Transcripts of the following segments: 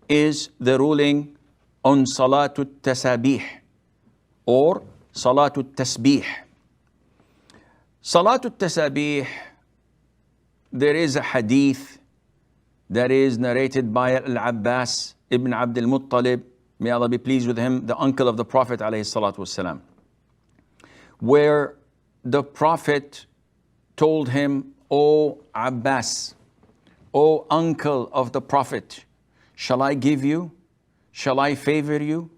is the ruling on Salat al-Tasbih or Salat al-Tasbih. Salat al-Tasbih, there is a hadith that is narrated by Al-Abbas ibn Abd al-Muttalib, may Allah be pleased with him, the uncle of the Prophet alayhi salatu wasalam, where the Prophet told him, O Abbas, O uncle of the Prophet, shall I give you? Shall I favor you?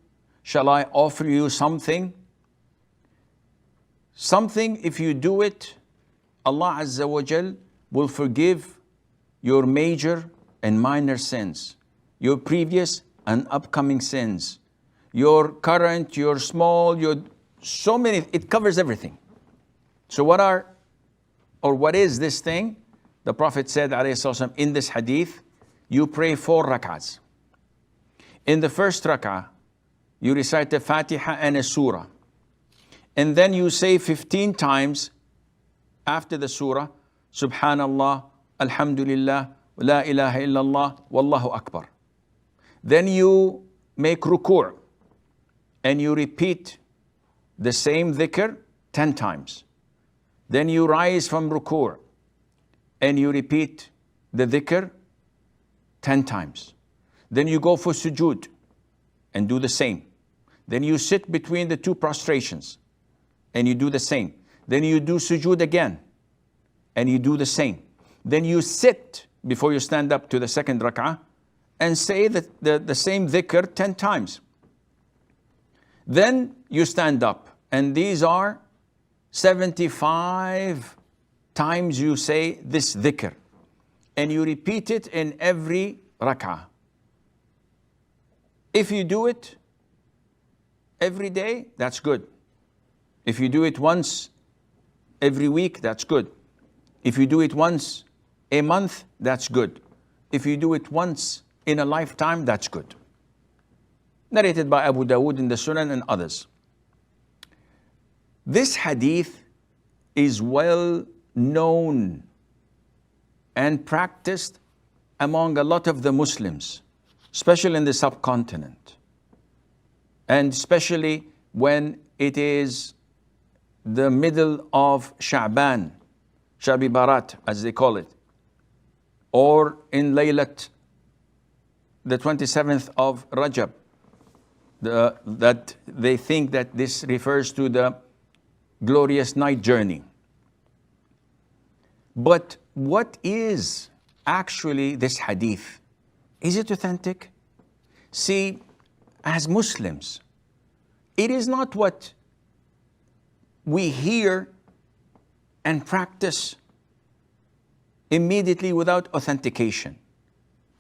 Shall I offer you something? Something, if you do it, Allah Azza wa Jal will forgive your major and minor sins, your previous and upcoming sins, your current, your small, your so many, it covers everything. So what is this thing? The Prophet said, alayhi salatu wasalam, in this hadith, you pray 4 rak'ahs. In the first rak'ah, you recite the Fatiha and a surah. And then you say 15 times after the surah, Subhanallah, Alhamdulillah, La ilaha illallah, Wallahu Akbar. Then you make ruku' and you repeat the same dhikr 10 times. Then you rise from ruku' and you repeat the dhikr 10 times. Then you go for sujood and do the same. Then you sit between the 2 prostrations and you do the same. Then you do sujood again and you do the same. Then you sit before you stand up to the second rak'ah and say the same dhikr 10 times. Then you stand up, and these are 75 times you say this dhikr, and you repeat it in every rak'ah. If you do it every day, that's good. If you do it once every week, that's good. If you do it once a month, that's good. If you do it once in a lifetime, that's good. Narrated by Abu Dawud in the Sunan and others. This hadith is well known and practiced among a lot of the Muslims, especially in the subcontinent, and especially when it is the middle of Sha'ban, Shab-e-Barat as they call it, or in Laylat, the 27th of Rajab, that they think that this refers to the glorious night journey. But what is actually this hadith? Is it authentic? See, as Muslims, it is not what we hear and practice immediately without authentication.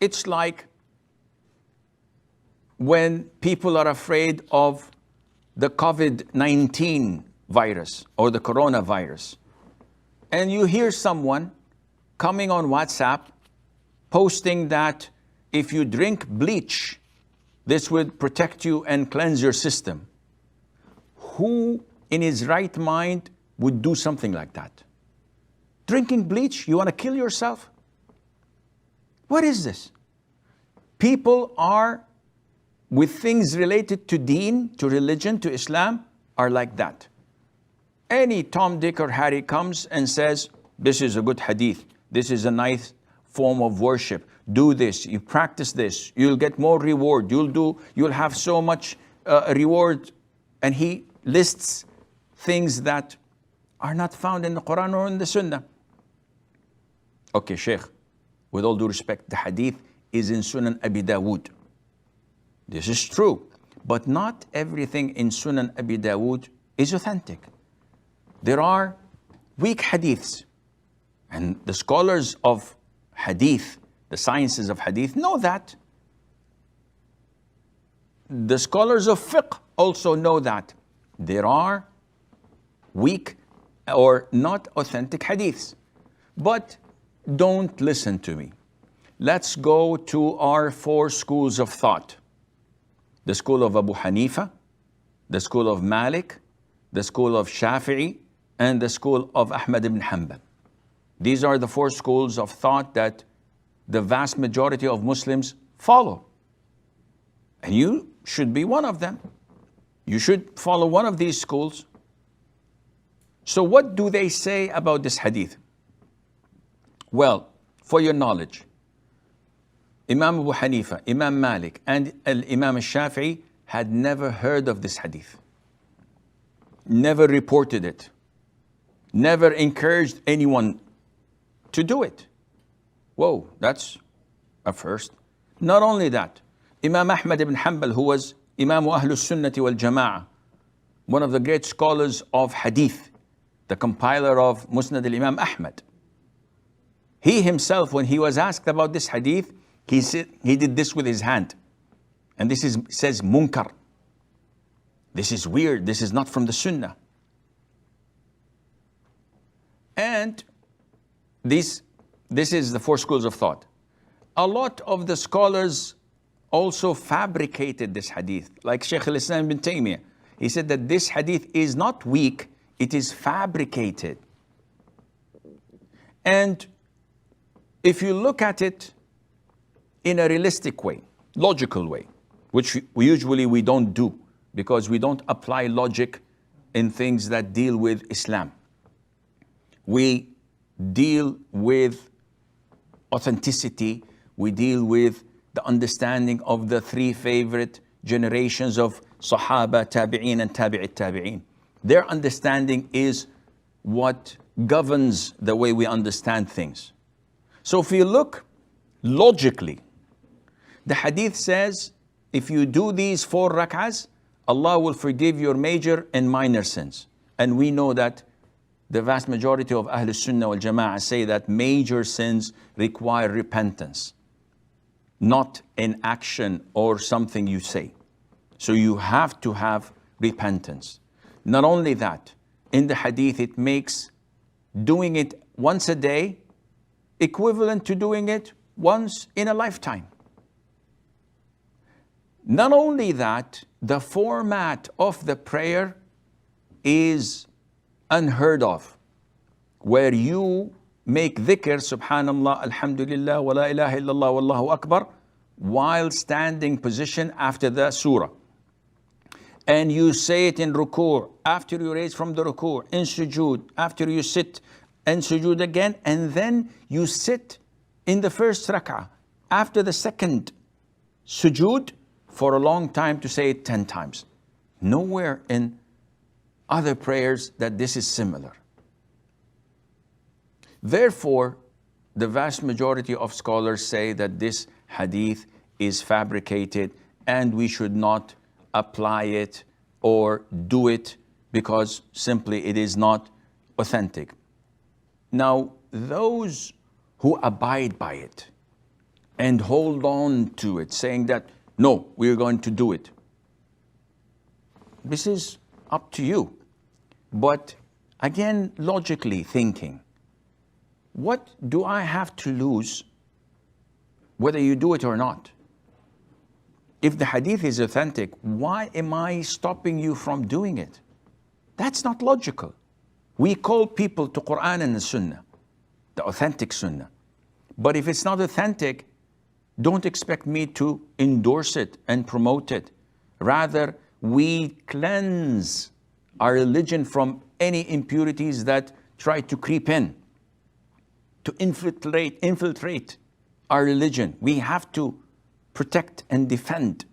It's like when people are afraid of the COVID-19 virus or the coronavirus, and you hear someone coming on WhatsApp posting that if you drink bleach, this would protect you and cleanse your system. Who in his right mind would do something like that? Drinking bleach, you want to kill yourself? What is this? People are, with things related to deen, to religion, to Islam, are like that. Any Tom, Dick, or Harry comes and says, this is a good hadith, this is a nice form of worship, do this, you practice this, you'll get more reward, you'll have so much reward, and he lists things that are not found in the Quran or in the Sunnah. Okay, Sheikh, with all due respect, the hadith is in Sunan Abi Dawud. This is true, but not everything in Sunan Abi Dawud is authentic. There are weak hadiths, and the scholars of hadith, the sciences of hadith, know that. The scholars of fiqh also know that. There are weak or not authentic hadiths. But don't listen to me. Let's go to our 4 schools of thought. The school of Abu Hanifa, the school of Malik, the school of Shafi'i, and the school of Ahmad ibn Hanbal. These are the 4 schools of thought that the vast majority of Muslims follow. And you should be one of them. You should follow one of these schools. So what do they say about this hadith? Well, for your knowledge, Imam Abu Hanifa, Imam Malik, and Imam Al-Shafi'i had never heard of this hadith. Never reported it. Never encouraged anyone to do it. Whoa, that's a first. Not only that, Imam Ahmad ibn Hanbal, who was Imam Ahlus Sunnati wal Jama'ah, one of the great scholars of hadith, the compiler of Musnad al-Imam Ahmad. He himself, when he was asked about this hadith, he did this with his hand. And this says munkar. This is weird. This is not from the Sunnah. And this is the four schools of thought. A lot of the scholars also fabricated this hadith. Like Shaykh al-Islam ibn Taymiyyah. He said that this hadith is not weak, it is fabricated. And if you look at it in a realistic way, logical way, which we don't do, because we don't apply logic in things that deal with Islam. We deal with authenticity, we deal with the understanding of the three favorite generations of Sahaba, Tabi'een, and Tabi'it Tabi'een. Their understanding is what governs the way we understand things. So if you look logically, the hadith says, if you do these 4 rak'ahs, Allah will forgive your major and minor sins. And we know that the vast majority of Ahlul Sunnah wal Jama'ah say that major sins require repentance, not an action or something you say. So you have to have repentance. Not only that, in the hadith it makes doing it once a day equivalent to doing it once in a lifetime. Not only that, the format of the prayer is unheard of, where you make dhikr, subhanallah, alhamdulillah, wa la ilaha illallah, wallahu akbar, while standing position after the surah. And you say it in ruku', after you raise from the ruku', in sujood, after you sit and sujood again, and then you sit in the first rak'ah, after the second sujood, for a long time to say it 10 times. Nowhere in other prayers that this is similar. Therefore, the vast majority of scholars say that this hadith is fabricated and we should not apply it or do it because simply it is not authentic. Now, those who abide by it and hold on to it, saying that, no, we're going to do it. This is up to you. But again, logically thinking, what do I have to lose whether you do it or not? If the hadith is authentic, why am I stopping you from doing it? That's not logical. We call people to Quran and the Sunnah, the authentic Sunnah. But if it's not authentic, don't expect me to endorse it and promote it. Rather, we cleanse our religion from any impurities that try to creep in, to infiltrate our religion. We have to protect and defend